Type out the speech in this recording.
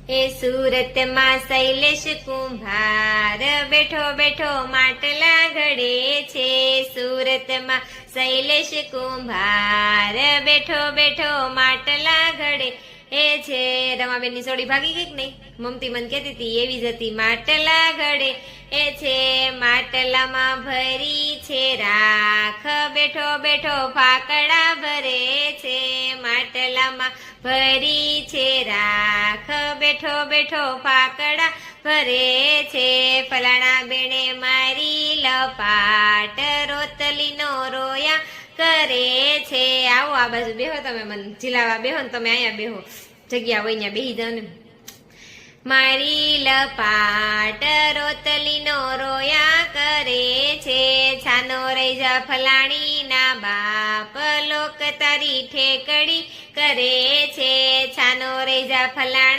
એ સુરતમાં શૈલેષ કુંભાર બેઠો બેઠો માટલા ઘડે છે. સુરતમાં શૈલેષ કુંભાર બેઠો બેઠો માટલા ઘડે એ છે. રમાબેનની સોડી ભાગી ગઈ કે નહીં? મમતી મને કહેતી હતી એવી જ હતી. માટલા ઘડે એ છે. માટલામાં ભરી છે રાખ બેઠો બેઠો ફાકડા ભરે છે. માટલામાં ભરી છે રાખ બેઠો બેઠો ફાકડા ભરે છે. ફલાણા બેને મારી લપાટ રોતલીનો રોયા કરે છે. આવો આ બાજુ બેહો તમે, મને ઝીલાવા બેહો ને તમે અહીંયા બેહો, જગ્યા હોય ત્યાં બેહી જાવ ને. મારી લપાટ રોતલીનો રોયા કરે છે. છાનો રહી જા ફલાણી ના બાપ લોક તારી ઠેકડી કરે છે. છાનો રહી જા ફલાણા